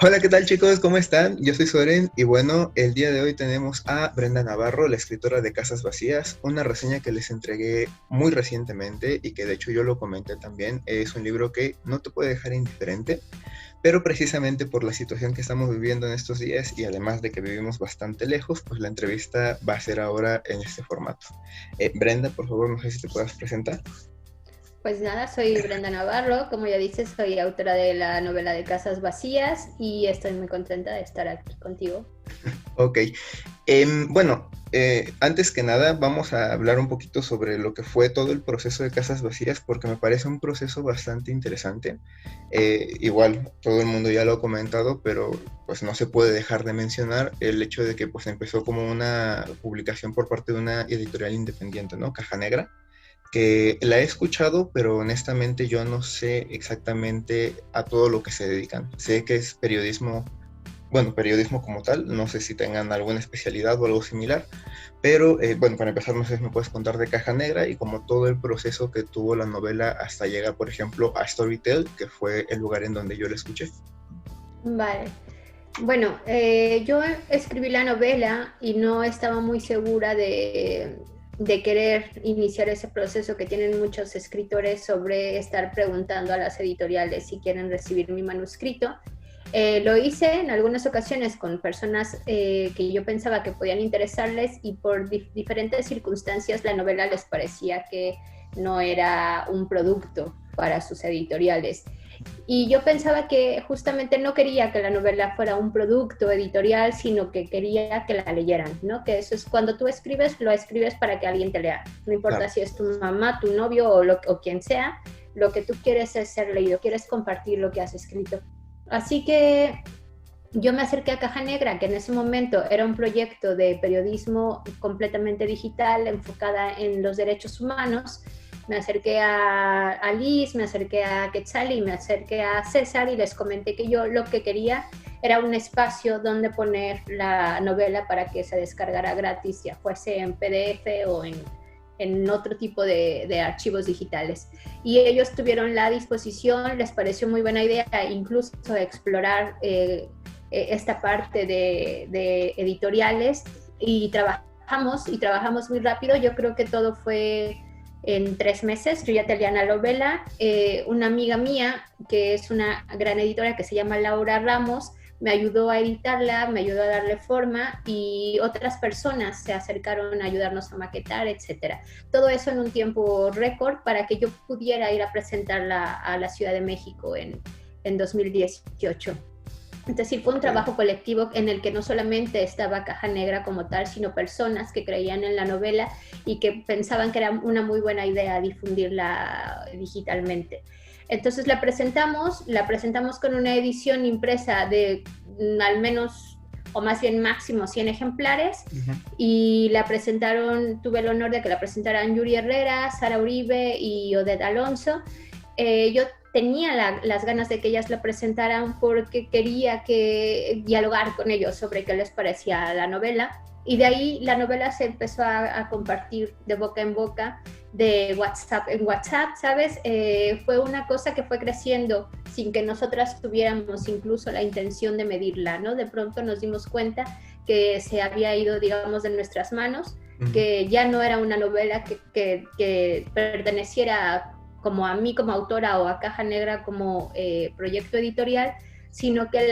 Hola, ¿qué tal chicos? ¿Cómo están? Yo soy Soren y bueno, el día de hoy tenemos a Brenda Navarro, la escritora de Casas Vacías, una reseña que les entregué muy recientemente y que de hecho yo lo comenté también. Es un libro que no te puede dejar indiferente, pero precisamente por la situación que estamos viviendo en estos días y además de que vivimos bastante lejos, pues la entrevista va a ser ahora en este formato. Brenda, por favor, no sé si te puedas presentar. Pues nada, soy Brenda Navarro, como ya dices, soy autora de la novela de Casas Vacías y estoy muy contenta de estar aquí contigo. Ok. Bueno, antes que nada vamos a hablar un poquito sobre lo que fue todo el proceso de Casas Vacías porque me parece un proceso bastante interesante. Igual, todo el mundo ya lo ha comentado, pero pues no se puede dejar de mencionar el hecho de que pues empezó como una publicación por parte de una editorial independiente, ¿no? Caja Negra, que la he escuchado, pero honestamente yo no sé exactamente a todo lo que se dedican. Sé que es periodismo, bueno, periodismo como tal, no sé si tengan alguna especialidad o algo similar, pero bueno, para empezar, no sé si me puedes contar de Caja Negra y como todo el proceso que tuvo la novela hasta llegar, por ejemplo, a Storytel, que fue el lugar en donde yo la escuché. Vale. Bueno, yo escribí la novela y no estaba muy segura de querer iniciar ese proceso que tienen muchos escritores sobre estar preguntando a las editoriales si quieren recibir mi manuscrito. Lo hice en algunas ocasiones con personas que yo pensaba que podían interesarles y por diferentes circunstancias la novela les parecía que no era un producto para sus editoriales. Y yo pensaba que justamente no quería que la novela fuera un producto editorial, sino que quería que la leyeran, ¿no? Que eso es cuando tú escribes, lo escribes para que alguien te lea. No importa Claro. si es tu mamá, tu novio o quien sea, lo que tú quieres es ser leído, quieres compartir lo que has escrito. Así que yo me acerqué a Caja Negra, que en ese momento era un proyecto de periodismo completamente digital, enfocada en los derechos humanos. Me acerqué a Liz, me acerqué a Quetzal y me acerqué a César y les comenté que yo lo que quería era un espacio donde poner la novela para que se descargara gratis, ya fuese en PDF o en otro tipo de archivos digitales. Y ellos tuvieron la disposición, les pareció muy buena idea incluso explorar esta parte de editoriales y trabajamos muy rápido. Yo creo que todo fue en 3 meses. Yo ya tenía la novela. Una amiga mía, que es una gran editora que se llama Laura Ramos, me ayudó a editarla, me ayudó a darle forma y otras personas se acercaron a ayudarnos a maquetar, etcétera. Todo eso en un tiempo récord para que yo pudiera ir a presentarla a la Ciudad de México en 2018. Es decir, fue un Ok. trabajo colectivo en el que no solamente estaba Caja Negra como tal, sino personas que creían en la novela y que pensaban que era una muy buena idea difundirla digitalmente. Entonces la presentamos con una edición impresa de al menos, o más bien máximo 100 ejemplares, Ujú. y la presentaron, tuve el honor de que la presentaran Yuri Herrera, Sara Uribe y Odette Alonso. Yo tenía las ganas de que ellas lo presentaran porque quería dialogar con ellos sobre qué les parecía la novela. Y de ahí la novela se empezó a compartir de boca en boca, de WhatsApp en WhatsApp, ¿sabes? Fue una cosa que fue creciendo sin que nosotras tuviéramos incluso la intención de medirla, ¿no? De pronto nos dimos cuenta que se había ido, digamos, de nuestras manos, Ujú. que ya no era una novela que perteneciera como a mí como autora o a Caja Negra como proyecto editorial, sino que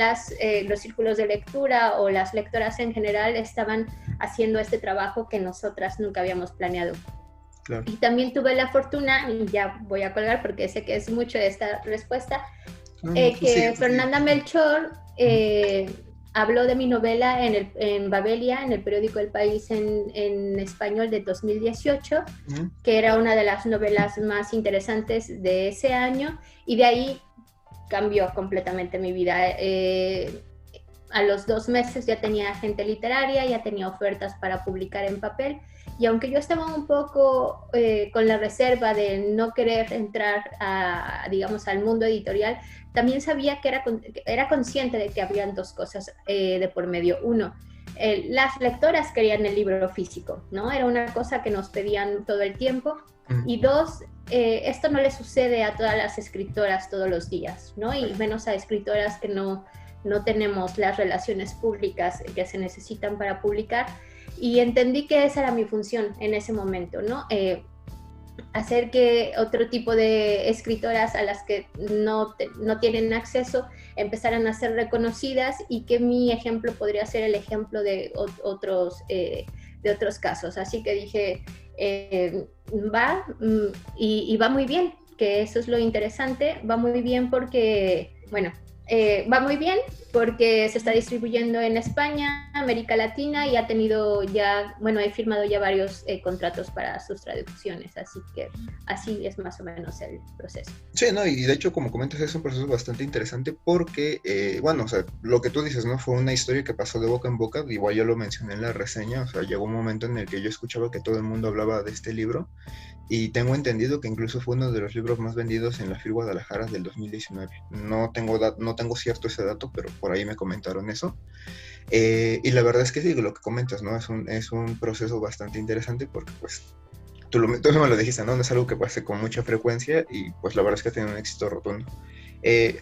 los círculos de lectura o las lectoras en general estaban haciendo este trabajo que nosotras nunca habíamos planeado. Claro. Y también tuve la fortuna, y ya voy a colgar porque sé que es mucho de esta respuesta, No, no, que tú sigue, Fernanda por favor. Melchor Ujú. habló de mi novela en Babelia, en el periódico El País en español de 2018, Ujú. que era una de las novelas más interesantes de ese año, y de ahí cambió completamente mi vida. A los 2 meses ya tenía agente literaria, ya tenía ofertas para publicar en papel, y aunque yo estaba un poco con la reserva de no querer entrar digamos, al mundo editorial, también sabía era consciente de que habían dos cosas de por medio. Uno, las lectoras querían el libro físico, ¿no? Era una cosa que nos pedían todo el tiempo. Ujú. Y dos, esto no le sucede a todas las escritoras todos los días, ¿no? Y Claro. menos a escritoras que no no tenemos las relaciones públicas que se necesitan para publicar, y entendí que esa era mi función en ese momento, ¿no? Hacer que otro tipo de escritoras a las que no tienen acceso empezaran a ser reconocidas, y que mi ejemplo podría ser el ejemplo de otros casos. Así que dije, va, y va muy bien, que eso es lo interesante, va muy bien porque, bueno, va muy bien porque se está distribuyendo en España, América Latina, y ha tenido ya, bueno, he firmado ya varios contratos para sus traducciones, así que así es más o menos el proceso. Sí, no, y de hecho, como comentas, es un proceso bastante interesante porque, bueno, o sea, lo que tú dices, ¿no? Fue una historia que pasó de boca en boca, igual yo lo mencioné en la reseña, o sea, llegó un momento en el que yo escuchaba que todo el mundo hablaba de este libro, y tengo entendido que incluso fue uno de los libros más vendidos en la FIL Guadalajara del 2019. No tengo cierto ese dato, pero por ahí me comentaron eso. Y la verdad es que sí, lo que comentas, ¿no? Es un proceso bastante interesante porque, pues, tú me lo dijiste, ¿no? No es algo que pase con mucha frecuencia, y pues la verdad es que tiene un éxito rotundo.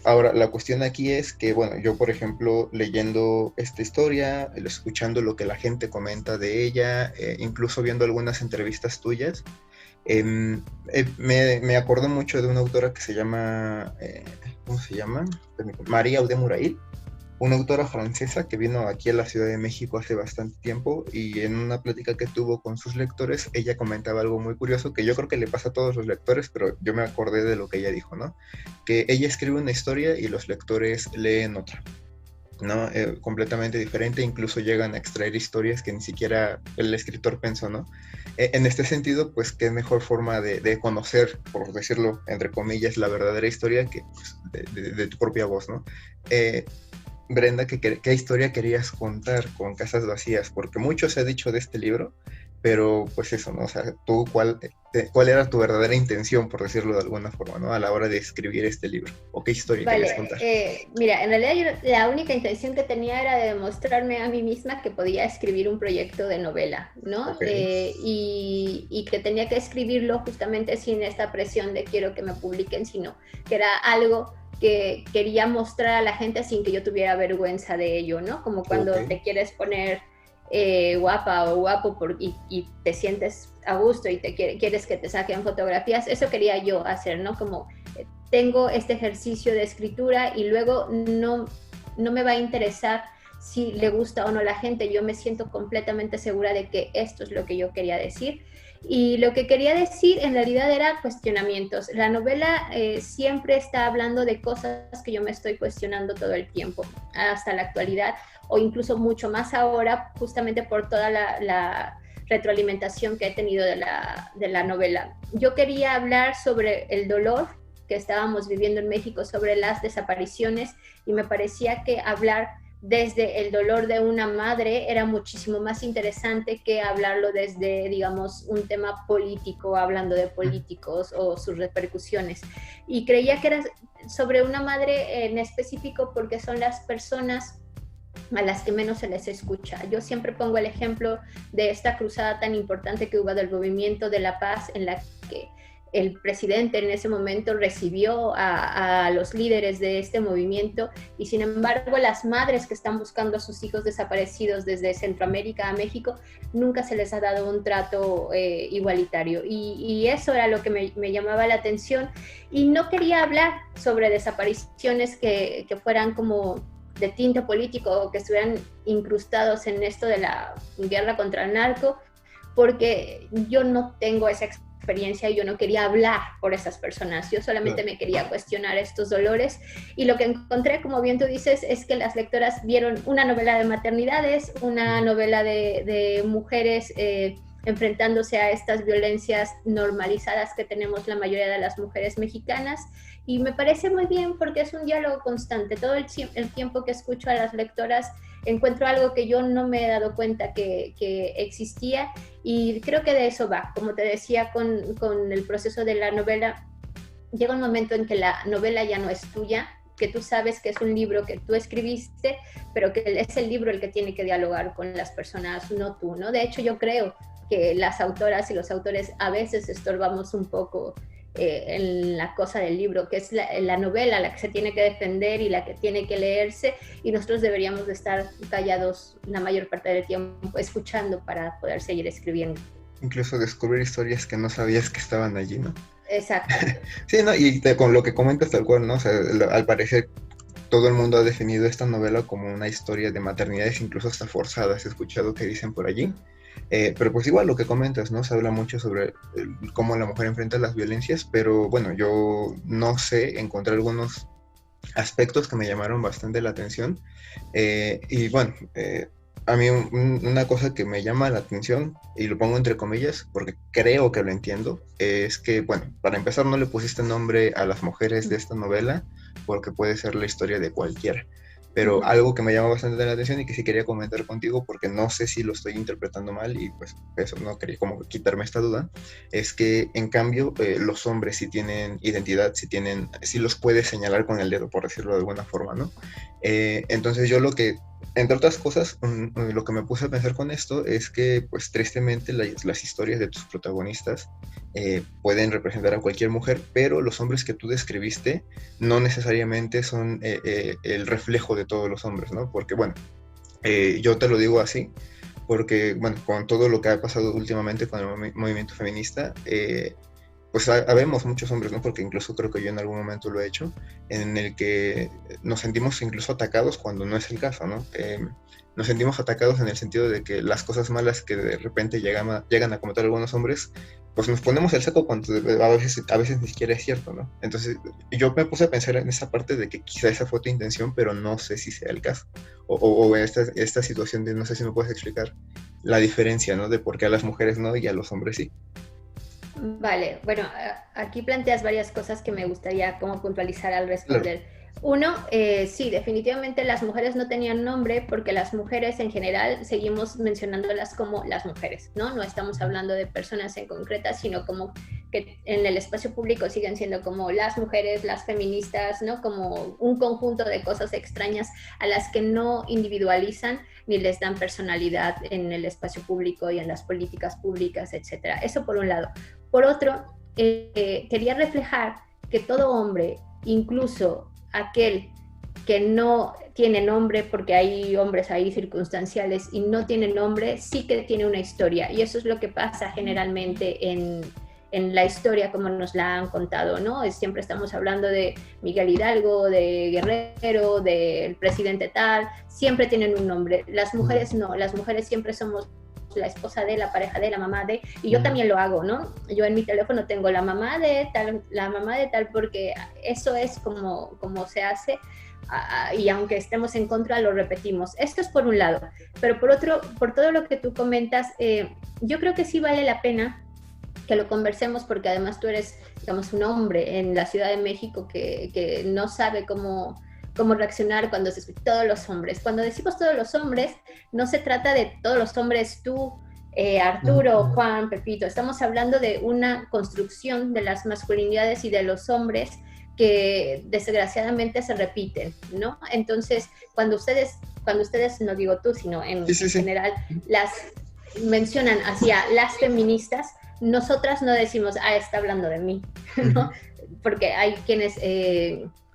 Ahora, la cuestión aquí es que, bueno, yo, por ejemplo, leyendo esta historia, escuchando lo que la gente comenta de ella, incluso viendo algunas entrevistas tuyas, me acuerdo mucho de una autora que se llama, ¿cómo se llama? María Audemurail, una autora francesa que vino aquí a la Ciudad de México hace bastante tiempo, y en una plática que tuvo con sus lectores, ella comentaba algo muy curioso que yo creo que le pasa a todos los lectores, pero yo me acordé de lo que ella dijo, ¿no? Que ella escribe una historia y los lectores leen otra, ¿no? Completamente diferente, incluso llegan a extraer historias que ni siquiera el escritor pensó, ¿no? En este sentido, pues qué mejor forma de conocer, por decirlo entre comillas, la verdadera historia que, pues, de tu propia voz, ¿no? Brenda, ¿qué historia querías contar con Casas Vacías? Porque mucho se ha dicho de este libro, pero pues eso, ¿no? O sea, tú, ¿cuál era tu verdadera intención, por decirlo de alguna forma, ¿no? A la hora de escribir este libro, o qué historia querías contar. Mira, en realidad la única intención que tenía era demostrarme a mí misma que podía escribir un proyecto de novela, ¿no? Okay. Y que tenía que escribirlo justamente sin esta presión de quiero que me publiquen, sino que era algo que quería mostrar a la gente sin que yo tuviera vergüenza de ello, ¿no? Como cuando te quieres poner guapa o guapo y te sientes a gusto y quieres que te saquen fotografías. Eso quería yo hacer, ¿no? Como tengo este ejercicio de escritura y luego no me va a interesar si le gusta o no a la gente. Yo me siento completamente segura de que esto es lo que yo quería decir. Y lo que quería decir en realidad era cuestionamientos. La novela siempre está hablando de cosas que yo me estoy cuestionando todo el tiempo, hasta la actualidad, o incluso mucho más ahora, justamente por toda la retroalimentación que he tenido de la novela. Yo quería hablar sobre el dolor que estábamos viviendo en México, sobre las desapariciones, y me parecía que hablar desde el dolor de una madre era muchísimo más interesante que hablarlo desde, digamos, un tema político, hablando de políticos o sus repercusiones. Y creía que era sobre una madre en específico porque son las personas a las que menos se les escucha. Yo siempre pongo el ejemplo de esta cruzada tan importante que hubo del movimiento de la paz, en la que el presidente en ese momento recibió a los líderes de este movimiento, y sin embargo las madres que están buscando a sus hijos desaparecidos desde Centroamérica a México, nunca se les ha dado un trato igualitario, y eso era lo que me llamaba la atención. Y no quería hablar sobre desapariciones que fueran como de tinte político o que estuvieran incrustados en esto de la guerra contra el narco, porque yo no tengo esa experiencia y yo no quería hablar por esas personas, yo solamente me quería cuestionar estos dolores. Y lo que encontré, como bien tú dices, es que las lectoras vieron una novela de maternidades, una novela de mujeres enfrentándose a estas violencias normalizadas que tenemos la mayoría de las mujeres mexicanas, y me parece muy bien porque es un diálogo constante. Todo el tiempo que escucho a las lectoras encuentro algo que yo no me he dado cuenta que existía, y creo que de eso va. Como te decía, con el proceso de la novela, llega un momento en que la novela ya no es tuya, que tú sabes que es un libro que tú escribiste, pero que es el libro el que tiene que dialogar con las personas, no tú, ¿no? De hecho, yo creo que las autoras y los autores a veces estorbamos un poco en la cosa del libro, que es la novela la que se tiene que defender y la que tiene que leerse, y nosotros deberíamos de estar callados la mayor parte del tiempo, escuchando para poder seguir escribiendo. Incluso descubrir historias que no sabías que estaban allí, ¿no? Exacto. Sí, ¿no? Y con lo que comentas tal cual, ¿no? O sea, al parecer todo el mundo ha definido esta novela como una historia de maternidades, incluso hasta forzadas, he escuchado que dicen por allí. Pero pues igual lo que comentas, ¿no? Se habla mucho sobre cómo la mujer enfrenta las violencias, pero bueno, yo no sé, encontré algunos aspectos que me llamaron bastante la atención. Y bueno, a mí una cosa que me llama la atención, y lo pongo entre comillas, porque creo que lo entiendo, es que, bueno, para empezar no le pusiste nombre a las mujeres de esta novela, porque puede ser la historia de cualquiera. Pero algo que me llama bastante la atención y que sí quería comentar contigo, porque no sé si lo estoy interpretando mal y pues eso no quería como quitarme esta duda, es que en cambio los hombres sí tienen identidad, sí los puedes señalar con el dedo, por decirlo de alguna forma, ¿no? Entonces yo entre otras cosas, lo que me puse a pensar con esto es que pues tristemente las historias de tus protagonistas pueden representar a cualquier mujer, pero los hombres que tú describiste no necesariamente son el reflejo de todos los hombres, ¿no? Porque, bueno, yo te lo digo así, porque, bueno, con todo lo que ha pasado últimamente con el movimiento feminista, pues habemos muchos hombres, ¿no? Porque incluso creo que yo en algún momento lo he hecho, en el que nos sentimos incluso atacados cuando no es el caso, ¿no? Nos sentimos atacados en el sentido de que las cosas malas que de repente llegan a cometer algunos hombres, pues nos ponemos el saco cuando a veces ni siquiera es cierto, ¿no? Entonces yo me puse a pensar en esa parte de que quizá esa fue tu intención, pero no sé si sea el caso. O esta situación de, no sé si me puedes explicar la diferencia, ¿no? De por qué a las mujeres no y a los hombres sí. Vale, bueno, aquí planteas varias cosas que me gustaría como puntualizar al Claro. responder. Uno, sí, definitivamente las mujeres no tenían nombre porque las mujeres en general seguimos mencionándolas como las mujeres, ¿no? No estamos hablando de personas en concretas, sino como que en el espacio público siguen siendo como las mujeres, las feministas, ¿no? Como un conjunto de cosas extrañas a las que no individualizan ni les dan personalidad en el espacio público y en las políticas públicas, etcétera. Eso por un lado. Por otro, quería reflejar que todo hombre, incluso aquel que no tiene nombre, porque hay hombres ahí circunstanciales y no tiene nombre, sí que tiene una historia. Y eso es lo que pasa generalmente en la historia como nos la han contado, ¿no? Siempre estamos hablando de Miguel Hidalgo, de Guerrero, del presidente tal, siempre tienen un nombre. Las mujeres no, las mujeres siempre somos la esposa de, la pareja de, la mamá de, y yo también lo hago, ¿no? Yo en mi teléfono tengo la mamá de tal, porque eso es como se hace, y aunque estemos en contra, lo repetimos. Esto es por un lado, pero por otro, por todo lo que tú comentas, yo creo que sí vale la pena que lo conversemos, porque además tú eres, digamos, un hombre en la Ciudad de México que no sabe cómo reaccionar cuando se escucha todos los hombres. Cuando decimos todos los hombres, no se trata de todos los hombres, tú, Arturo, Juan, Pepito. Estamos hablando de una construcción de las masculinidades y de los hombres que desgraciadamente se repiten, ¿no? Entonces, cuando ustedes, no digo tú, sino en general, las mencionan hacia las feministas, nosotras no decimos, está hablando de mí, ¿no? Porque hay quienes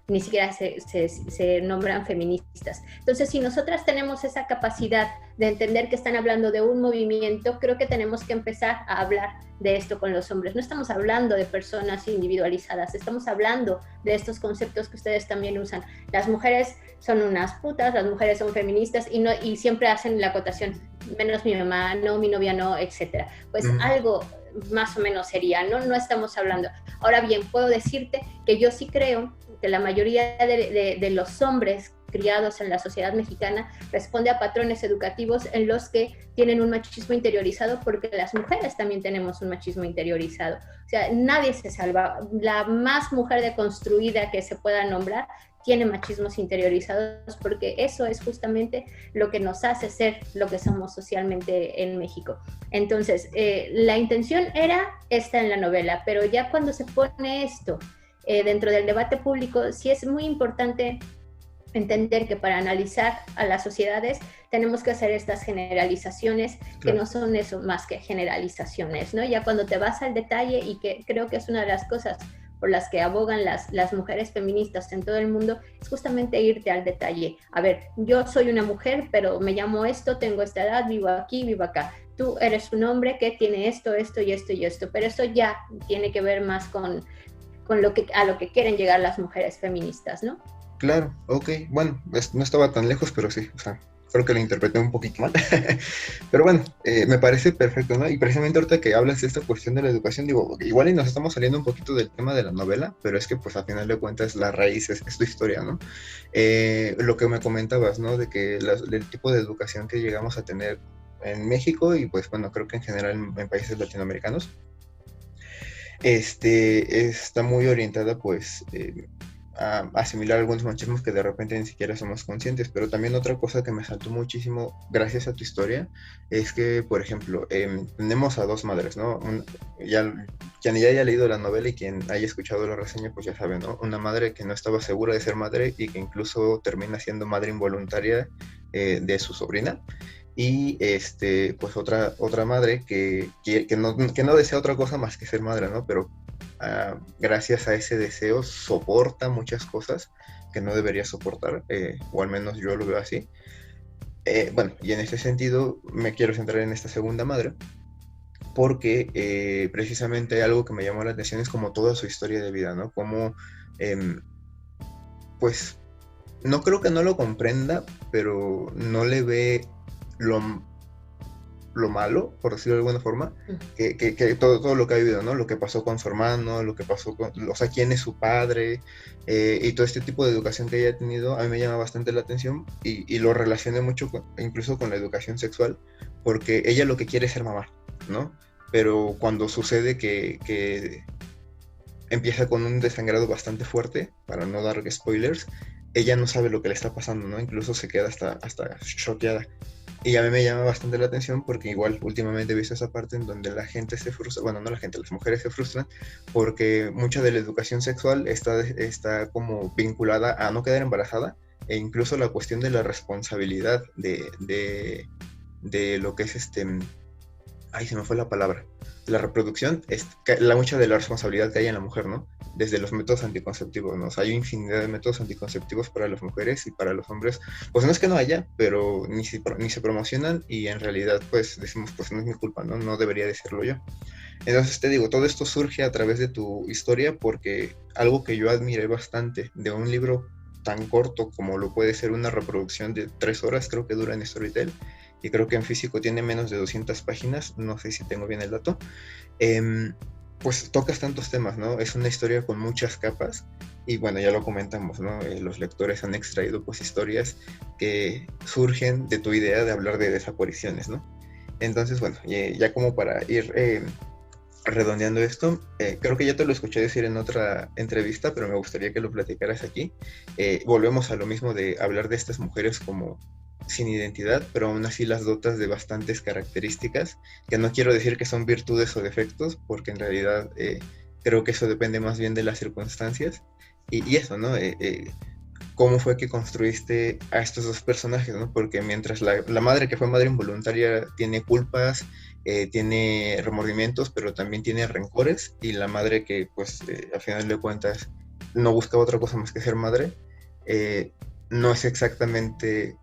ni siquiera se nombran feministas. Entonces, si nosotras tenemos esa capacidad de entender que están hablando de un movimiento, creo que tenemos que empezar a hablar de esto con los hombres. No estamos hablando de personas individualizadas, estamos hablando de estos conceptos que ustedes también usan. Las mujeres son unas putas, las mujeres son feministas y siempre hacen la acotación, menos mi mamá, no, mi novia no, etcétera. Pues algo más o menos sería, ¿no? No estamos hablando. Ahora bien, puedo decirte que yo sí creo que la mayoría de los hombres criados en la sociedad mexicana responde a patrones educativos en los que tienen un machismo interiorizado, porque las mujeres también tenemos un machismo interiorizado. O sea, nadie se salva. La más mujer deconstruida que se pueda nombrar tiene machismos interiorizados, porque eso es justamente lo que nos hace ser lo que somos socialmente en México. Entonces, la intención era esta en la novela, pero ya cuando se pone esto dentro del debate público, sí es muy importante entender que para analizar a las sociedades tenemos que hacer estas generalizaciones que no son eso más que generalizaciones, ¿no? Ya cuando te vas al detalle, y que creo que es una de las cosas por las que abogan las mujeres feministas en todo el mundo, es justamente irte al detalle. A ver, yo soy una mujer, pero me llamo esto, tengo esta edad, vivo aquí, vivo acá. Tú eres un hombre que tiene esto, esto y esto y esto, pero eso ya tiene que ver más con a lo que quieren llegar las mujeres feministas, ¿no? Claro, ok. Bueno, no estaba tan lejos, pero sí, o sea, creo que lo interpreté un poquito mal. Pero bueno, me parece perfecto, ¿no? Y precisamente ahorita que hablas de esta cuestión de la educación, digo, igual y nos estamos saliendo un poquito del tema de la novela, pero es que pues a final de cuentas la raíz es tu historia, ¿no? Lo que me comentabas, ¿no? De que el tipo de educación que llegamos a tener en México y pues bueno, creo que en general en países latinoamericanos, está muy orientada pues a asimilar algunos machismos que de repente ni siquiera somos conscientes. Pero también otra cosa que me saltó muchísimo gracias a tu historia es que, por ejemplo, tenemos a dos madres, ¿no? Quien ya haya leído la novela y quien haya escuchado la reseña, pues ya sabe, ¿no? Una madre que no estaba segura de ser madre y que incluso termina siendo madre involuntaria de su sobrina. Y pues otra madre que no desea otra cosa más que ser madre, ¿no? Pero gracias a ese deseo soporta muchas cosas que no debería soportar, o al menos yo lo veo así. Bueno, y en ese sentido me quiero centrar en esta segunda madre, porque precisamente algo que me llamó la atención es como toda su historia de vida, ¿no? Como, pues, no creo que no lo comprenda, pero no le ve lo malo, por decirlo de alguna forma, que todo lo que ha vivido, ¿no? Lo que pasó con su hermano, lo que pasó con, o sea, quién es su padre, y todo este tipo de educación que ella ha tenido, a mí me llama bastante la atención y lo relacioné mucho incluso con la educación sexual, porque ella lo que quiere es ser mamá, ¿no? Pero cuando sucede que empieza con un desangrado bastante fuerte, para no dar spoilers, ella no sabe lo que le está pasando, ¿no? Incluso se queda hasta choqueada. Y a mí me llama bastante la atención porque igual últimamente he visto esa parte en donde la gente se frustra, bueno, no la gente, las mujeres se frustran porque mucha de la educación sexual está como vinculada a no quedar embarazada, e incluso la cuestión de la responsabilidad de lo que es ay, se me fue la palabra. La reproducción es mucha de la responsabilidad que hay en la mujer, ¿no? Desde los métodos anticonceptivos, ¿no? O sea, hay infinidad de métodos anticonceptivos para las mujeres y para los hombres. Pues no es que no haya, pero ni se promocionan y en realidad, pues decimos, pues no es mi culpa, ¿no? No debería decirlo yo. Entonces te digo, todo esto surge a través de tu historia porque algo que yo admiré bastante de un libro tan corto como lo puede ser una reproducción de 3 horas, creo que dura en Storytel, y creo que en físico tiene menos de 200 páginas, no sé si tengo bien el dato, pues tocas tantos temas, ¿no? Es una historia con muchas capas y bueno, ya lo comentamos, ¿no? Los lectores han extraído pues historias que surgen de tu idea de hablar de desapariciones, ¿no? Entonces, bueno, ya como para ir redondeando esto, creo que ya te lo escuché decir en otra entrevista, pero me gustaría que lo platicaras aquí. Volvemos a lo mismo de hablar de estas mujeres como sin identidad, pero aún así las dotas de bastantes características, que no quiero decir que son virtudes o defectos, porque en realidad creo que eso depende más bien de las circunstancias, y eso, ¿no? ¿Cómo fue que construiste a estos dos personajes, ¿no? Porque mientras la madre que fue madre involuntaria tiene culpas, tiene remordimientos, pero también tiene rencores, y la madre que, pues, al final de cuentas, no busca otra cosa más que ser madre, no es exactamente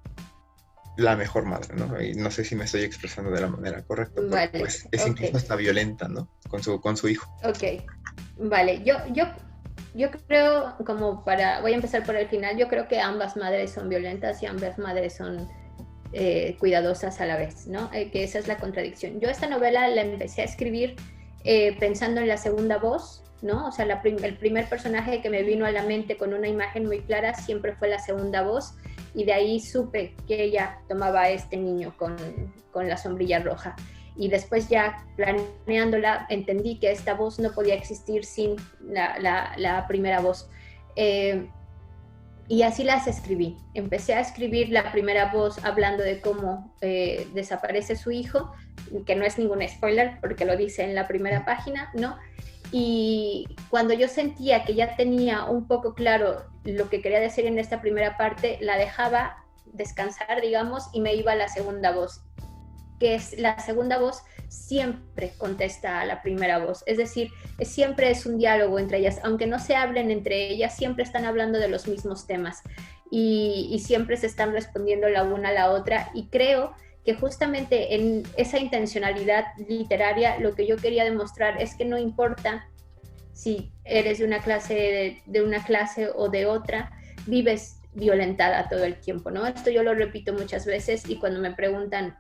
la mejor madre, ¿no? Y no sé si me estoy expresando de la manera correcta, porque Vale, pues es incluso hasta violenta, ¿no? Con su hijo. Ok, vale, yo creo, voy a empezar por el final, yo creo que ambas madres son violentas y ambas madres son cuidadosas a la vez, ¿no? Que esa es la contradicción. Yo esta novela la empecé a escribir pensando en la segunda voz, ¿no? O sea, el primer personaje que me vino a la mente con una imagen muy clara siempre fue la segunda voz, y de ahí supe que ella tomaba a este niño con la sombrilla roja. Y después ya planeándola entendí que esta voz no podía existir sin la primera voz. Y así las escribí. Empecé a escribir la primera voz hablando de cómo desaparece su hijo, que no es ningún spoiler porque lo dice en la primera página, ¿no? Y cuando yo sentía que ya tenía un poco claro lo que quería decir en esta primera parte, la dejaba descansar, digamos, y me iba a la segunda voz, que es la segunda voz siempre contesta a la primera voz, es decir, siempre es un diálogo entre ellas, aunque no se hablen entre ellas, siempre están hablando de los mismos temas y siempre se están respondiendo la una a la otra, y creo que justamente en esa intencionalidad literaria lo que yo quería demostrar es que no importa si eres de una clase o de otra, vives violentada todo el tiempo, ¿no? Esto yo lo repito muchas veces, y cuando me preguntan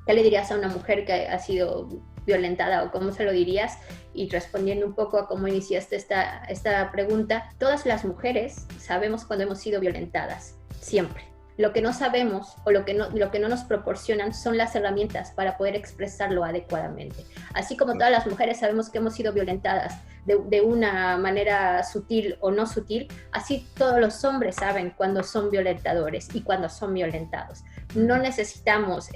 ¿qué le dirías a una mujer que ha sido violentada o cómo se lo dirías? Y respondiendo un poco a cómo iniciaste esta pregunta, todas las mujeres sabemos cuando hemos sido violentadas, siempre. Lo que no sabemos o lo que no nos proporcionan son las herramientas para poder expresarlo adecuadamente. Así como todas las mujeres sabemos que hemos sido violentadas de una manera sutil o no sutil, así todos los hombres saben cuando son violentadores y cuando son violentados. No necesitamos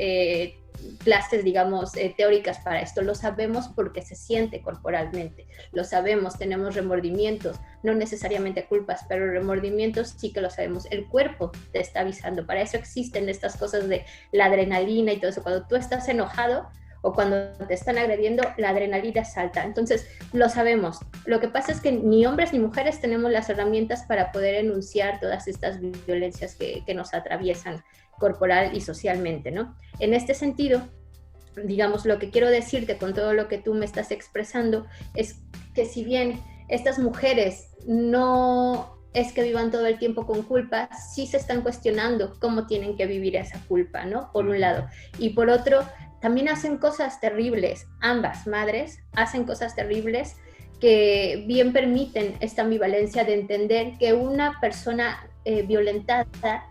clases, digamos, teóricas para esto. Lo sabemos porque se siente corporalmente. Lo sabemos, tenemos remordimientos, no necesariamente culpas, pero remordimientos sí que lo sabemos. El cuerpo te está avisando. Para eso existen estas cosas de la adrenalina y todo eso. Cuando tú estás enojado o cuando te están agrediendo, la adrenalina salta. Entonces, lo sabemos. Lo que pasa es que ni hombres ni mujeres tenemos las herramientas para poder enunciar todas estas violencias que nos atraviesan corporal y socialmente, ¿no? En este sentido, digamos, lo que quiero decirte con todo lo que tú me estás expresando es que si bien estas mujeres no es que vivan todo el tiempo con culpa, sí se están cuestionando cómo tienen que vivir esa culpa, ¿no? Por un lado. Y por otro, también hacen cosas terribles. Ambas madres hacen cosas terribles que bien permiten esta ambivalencia de entender que una persona violentada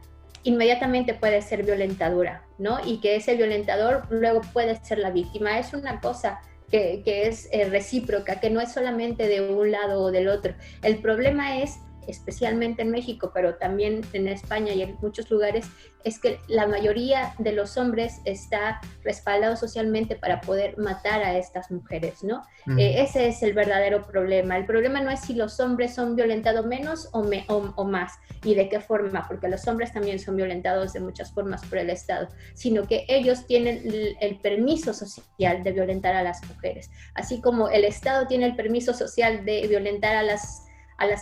inmediatamente puede ser violentadora, ¿no? Y que ese violentador luego puede ser la víctima. Es una cosa que es recíproca, que no es solamente de un lado o del otro. El problema es, especialmente en México, pero también en España y en muchos lugares, es que la mayoría de los hombres está respaldado socialmente para poder matar a estas mujeres, ¿no? Ese es el verdadero problema. El problema no es si los hombres son violentados menos o más, y de qué forma, porque los hombres también son violentados de muchas formas por el Estado, sino que ellos tienen el permiso social de violentar a las mujeres, así como el Estado tiene el permiso social de violentar a las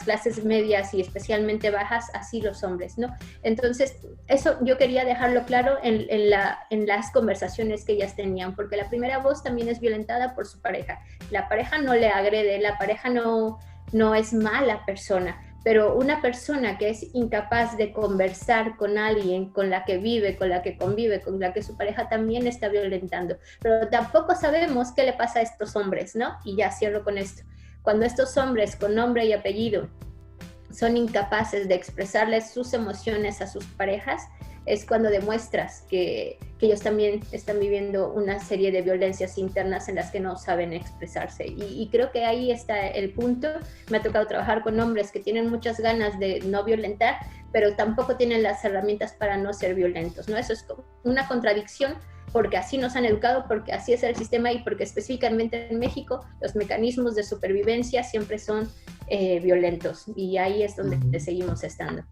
clases medias y especialmente bajas, así los hombres, ¿no? Entonces, eso yo quería dejarlo claro en las conversaciones que ellas tenían, porque la primera voz también es violentada por su pareja. La pareja no le agrede, la pareja no es mala persona, pero una persona que es incapaz de conversar con alguien con la que vive, con la que convive, con la que su pareja también está violentando. Pero tampoco sabemos qué le pasa a estos hombres, ¿no? Y ya cierro con esto. Cuando estos hombres con nombre y apellido son incapaces de expresarles sus emociones a sus parejas, es cuando demuestras que ellos también están viviendo una serie de violencias internas en las que no saben expresarse. Y creo que ahí está el punto. Me ha tocado trabajar con hombres que tienen muchas ganas de no violentar, pero tampoco tienen las herramientas para no ser violentos, ¿no? Eso es una contradicción, porque así nos han educado, porque así es el sistema y porque específicamente en México los mecanismos de supervivencia siempre son violentos, y ahí es donde seguimos estando.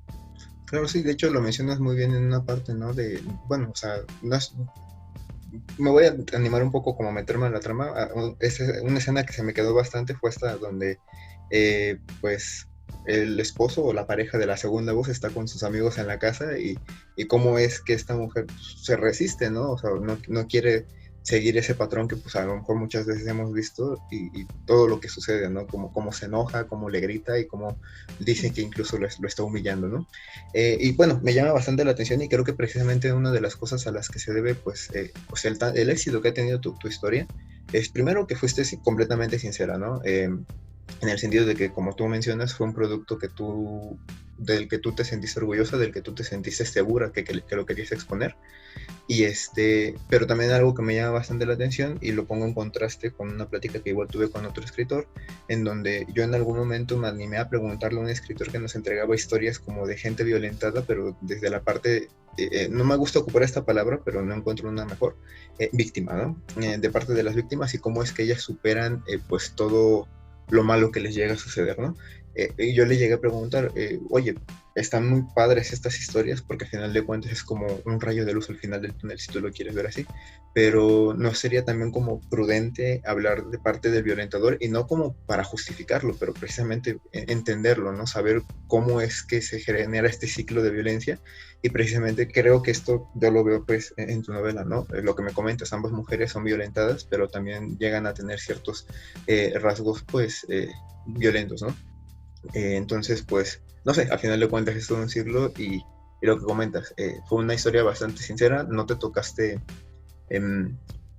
Claro, sí, de hecho lo mencionas muy bien en una parte, ¿no? Bueno, o sea, no es, me voy a animar un poco como a meterme en la trama. Una escena que se me quedó bastante fue esta donde, pues, el esposo o la pareja de la segunda voz está con sus amigos en la casa y cómo es que esta mujer se resiste, ¿no? O sea, no quiere seguir ese patrón que pues a lo mejor muchas veces hemos visto y todo lo que sucede, ¿no? Cómo se enoja, cómo le grita y cómo dice que incluso lo está humillando, ¿no? Y bueno, me llama bastante la atención y creo que precisamente una de las cosas a las que se debe pues el éxito que ha tenido tu historia es primero que fuiste completamente sincera, ¿no? En el sentido de que, como tú mencionas, fue un producto del que tú te sentiste orgullosa, del que tú te sentiste segura que lo querías exponer. Pero también algo que me llama bastante la atención y lo pongo en contraste con una plática que igual tuve con otro escritor, en donde yo en algún momento me animé a preguntarle a un escritor que nos entregaba historias como de gente violentada, pero desde la parte, no me gusta ocupar esta palabra, pero no encuentro una mejor, víctima, ¿no? De parte de las víctimas y cómo es que ellas superan pues todo lo malo que les llega a suceder, ¿no? Y yo le llegué a preguntar, oye, están muy padres estas historias porque al final de cuentas es como un rayo de luz al final del túnel, si tú lo quieres ver así, pero ¿no sería también como prudente hablar de parte del violentador y no como para justificarlo, pero precisamente entenderlo, ¿no? Saber cómo es que se genera este ciclo de violencia? Y precisamente creo que esto yo lo veo pues en tu novela, ¿no? Lo que me comentas, ambas mujeres son violentadas, pero también llegan a tener ciertos rasgos pues violentos, ¿no? Entonces, pues, no sé, al final de cuentas es todo un siglo y lo que comentas, fue una historia bastante sincera, no te tocaste,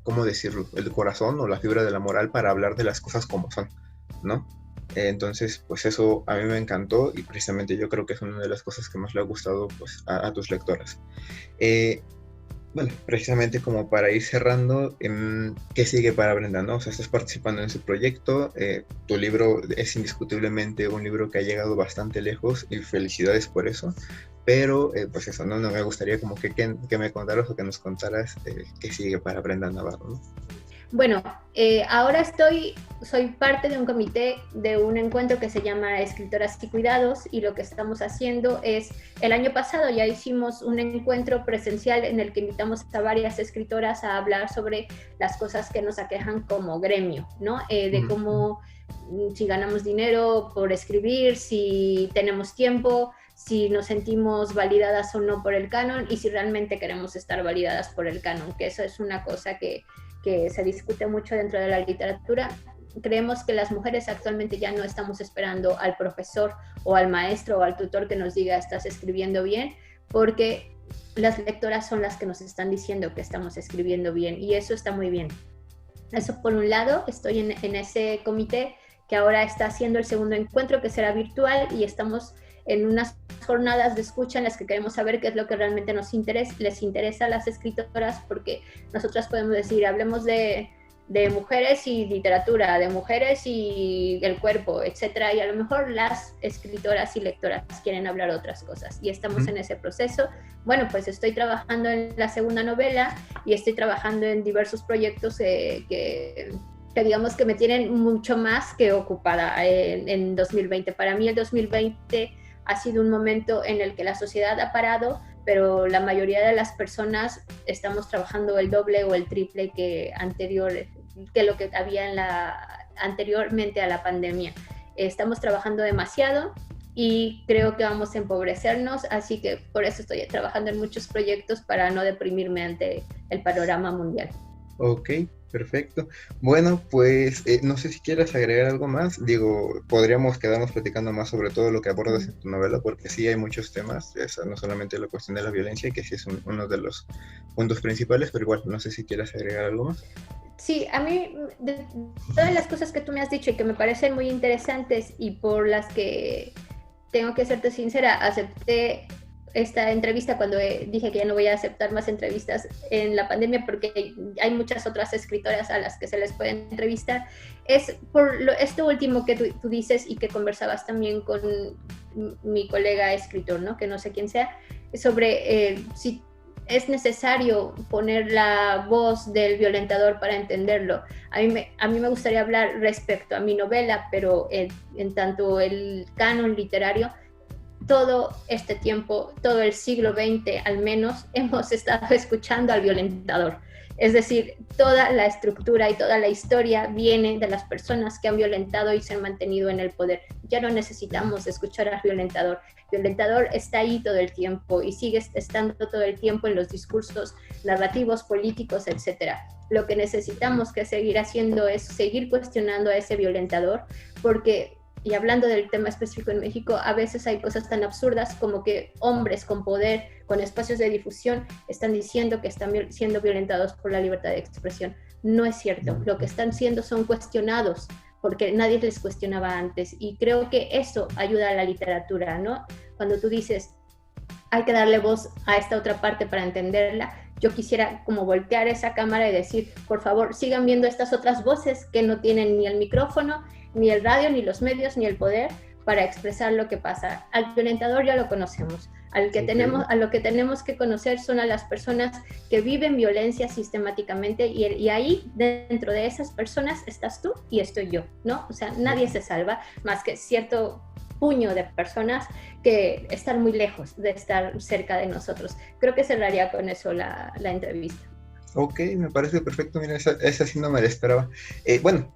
¿cómo decirlo?, el corazón o la fibra de la moral para hablar de las cosas como son, ¿no? Entonces, pues eso a mí me encantó y precisamente yo creo que es una de las cosas que más le ha gustado pues, a tus lectoras. Bueno, precisamente como para ir cerrando, ¿qué sigue para Brenda, no? O sea, estás participando en su proyecto, tu libro es indiscutiblemente un libro que ha llegado bastante lejos y felicidades por eso, pero pues eso, ¿no? No me gustaría como que me contaras o que nos contaras qué sigue para Brenda Navarro, ¿no? Bueno, ahora soy parte de un comité de un encuentro que se llama Escritoras y Cuidados, y lo que estamos haciendo es, el año pasado ya hicimos un encuentro presencial en el que invitamos a varias escritoras a hablar sobre las cosas que nos aquejan como gremio, ¿no? De cómo, si ganamos dinero por escribir, si tenemos tiempo, si nos sentimos validadas o no por el canon y si realmente queremos estar validadas por el canon, que eso es una cosa que se discute mucho dentro de la literatura. Creemos que las mujeres actualmente ya no estamos esperando al profesor o al maestro o al tutor que nos diga estás escribiendo bien, porque las lectoras son las que nos están diciendo que estamos escribiendo bien, y eso está muy bien. Eso por un lado, estoy en ese comité que ahora está haciendo el segundo encuentro, que será virtual, y estamos en unas jornadas de escucha en las que queremos saber qué es lo que realmente les interesa a las escritoras, porque nosotras podemos decir, hablemos de mujeres y literatura, de mujeres y el cuerpo, etcétera, y a lo mejor las escritoras y lectoras quieren hablar otras cosas, y estamos en ese proceso. Bueno, pues estoy trabajando en la segunda novela y estoy trabajando en diversos proyectos que digamos que me tienen mucho más que ocupada en 2020. Para mí el 2020 ha sido un momento en el que la sociedad ha parado, pero la mayoría de las personas estamos trabajando el doble o el triple que lo que había anteriormente a la pandemia. Estamos trabajando demasiado y creo que vamos a empobrecernos, así que por eso estoy trabajando en muchos proyectos para no deprimirme ante el panorama mundial. Ok, perfecto. Bueno, pues no sé si quieres agregar algo más. Digo, podríamos quedarnos platicando más sobre todo lo que abordas en tu novela, porque sí hay muchos temas, no solamente la cuestión de la violencia, que sí es uno de los puntos principales, pero igual, no sé si quieres agregar algo más. Sí, a mí, de todas las cosas que tú me has dicho y que me parecen muy interesantes y por las que tengo que serte sincera, acepté esta entrevista cuando dije que ya no voy a aceptar más entrevistas en la pandemia porque hay muchas otras escritoras a las que se les puede entrevistar, es por esto último que tú dices y que conversabas también con mi colega escritor, ¿no? Que no sé quién sea, sobre si es necesario poner la voz del violentador para entenderlo. A mí me gustaría hablar respecto a mi novela, pero en tanto el canon literario, todo este tiempo, todo el siglo XX al menos, hemos estado escuchando al violentador. Es decir, toda la estructura y toda la historia viene de las personas que han violentado y se han mantenido en el poder. Ya no necesitamos escuchar al violentador. El violentador está ahí todo el tiempo y sigue estando todo el tiempo en los discursos narrativos, políticos, etc. Lo que necesitamos que seguir haciendo es seguir cuestionando a ese violentador, porque, y hablando del tema específico en México, a veces hay cosas tan absurdas como que hombres con poder, con espacios de difusión, están diciendo que están siendo violentados por la libertad de expresión. No es cierto. Lo que están siendo son cuestionados porque nadie les cuestionaba antes. Y creo que eso ayuda a la literatura, ¿no? Cuando tú dices, hay que darle voz a esta otra parte para entenderla, yo quisiera como voltear esa cámara y decir, por favor, sigan viendo estas otras voces que no tienen ni el micrófono, ni el radio, ni los medios, ni el poder, para expresar lo que pasa. Al violentador ya lo conocemos. A lo que tenemos que conocer son a las personas que viven violencia sistemáticamente y ahí dentro de esas personas estás tú y estoy yo, ¿no? O sea, nadie se salva más que cierto puño de personas que están muy lejos de estar cerca de nosotros. Creo que cerraría con eso la entrevista. Ok, me parece perfecto. Mira, esa sí no me la esperaba. Bueno,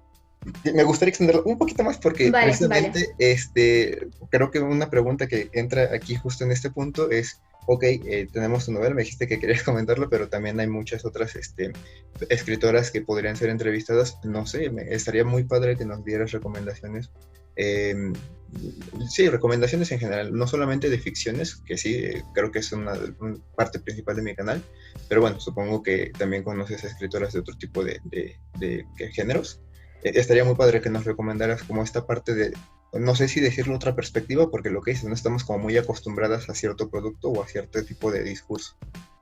me gustaría extenderlo un poquito más porque precisamente creo que una pregunta que entra aquí justo en este punto es, ok, tenemos tu novela, me dijiste que querías comentarlo, pero también hay muchas otras escritoras que podrían ser entrevistadas. No sé, estaría muy padre que nos dieras recomendaciones. Sí, recomendaciones en general, no solamente de ficciones, que sí, creo que es una parte principal de mi canal, pero bueno, supongo que también conoces a escritoras de otro tipo de géneros. Estaría muy padre que nos recomendaras como esta parte de, no sé si decirlo otra perspectiva, porque lo que dices, no estamos como muy acostumbradas a cierto producto o a cierto tipo de discurso.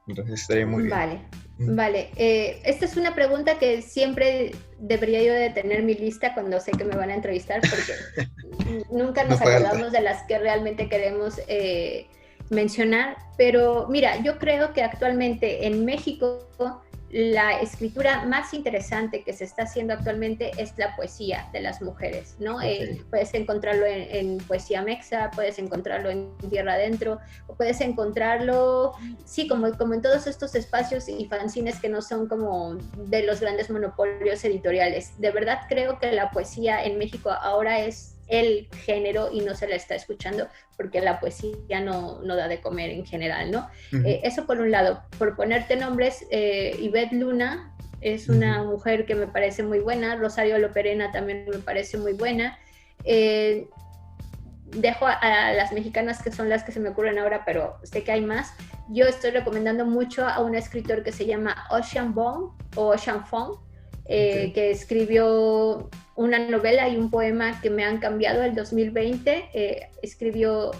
Entonces estaría muy bien. Vale. Esta es una pregunta que siempre debería yo de tener en mi lista cuando sé que me van a entrevistar, porque nunca nos acordamos de las que realmente queremos mencionar. Pero mira, yo creo que actualmente en México la escritura más interesante que se está haciendo actualmente es la poesía de las mujeres, ¿no? Puedes encontrarlo en Poesía Mexa, puedes encontrarlo en Tierra Adentro, o puedes encontrarlo, sí, como en todos estos espacios y fanzines que no son como de los grandes monopolios editoriales. De verdad creo que la poesía en México ahora es el género y no se la está escuchando porque la poesía no da de comer en general, ¿no? Eso por un lado. Por ponerte nombres, Ivette Luna es una mujer que me parece muy buena, Rosario Loperena también me parece muy buena. Dejo a las mexicanas que son las que se me ocurren ahora, pero sé que hay más. Yo estoy recomendando mucho a un escritor que se llama Ocean Vuong o Ocean Vuong, que escribió una novela y un poema que me han cambiado el 2020. Escribió,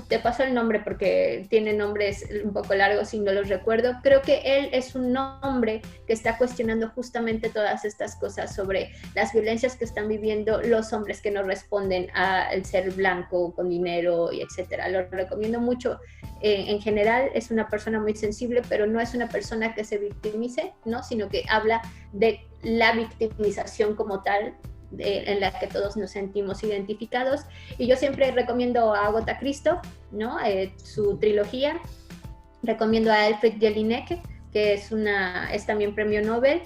te paso el nombre porque tiene nombres un poco largos y no los recuerdo. Creo que él es un hombre que está cuestionando justamente todas estas cosas sobre las violencias que están viviendo los hombres que no responden al ser blanco, con dinero y etcétera. Lo recomiendo mucho. En general es una persona muy sensible, pero no es una persona que se victimice, ¿no? Sino que habla de la victimización como tal, en la que todos nos sentimos identificados. Y yo siempre recomiendo a Agatha Christie, ¿no? Su trilogía. Recomiendo a Alfred Jelinek, que es también premio Nobel.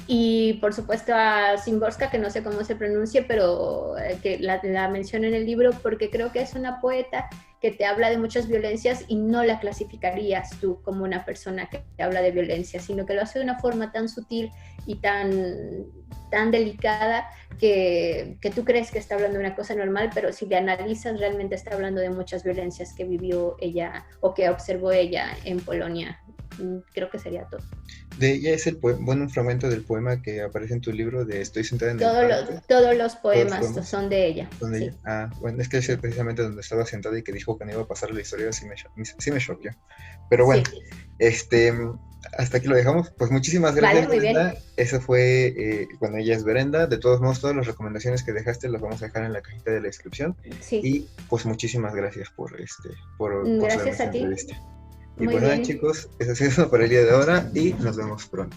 Y por supuesto a Szymborska, que no sé cómo se pronuncie, pero que la menciono en el libro porque creo que es una poeta que te habla de muchas violencias y no la clasificarías tú como una persona que te habla de violencia, sino que lo hace de una forma tan sutil y tan delicada que tú crees que está hablando de una cosa normal, pero si le analizas realmente está hablando de muchas violencias que vivió ella o que observó ella en Polonia. Creo que sería todo. De ella es un fragmento del poema que aparece en tu libro de Estoy sentada en el parque. Todos los poemas son de ella. Sí. Bueno, es que es precisamente donde estaba sentada y que dijo que no iba a pasar la historia, sí me choqueó. Pero bueno, sí. Hasta aquí lo dejamos. Pues muchísimas gracias, vale, muy Brenda. bien. Eso fue, bueno, ella es Brenda. De todos modos, todas las recomendaciones que dejaste las vamos a dejar en la cajita de la descripción. Sí. Y pues muchísimas gracias por gracias a ti. entrevista. Y pues nada, chicos, eso ha sido por el día de ahora y nos vemos pronto.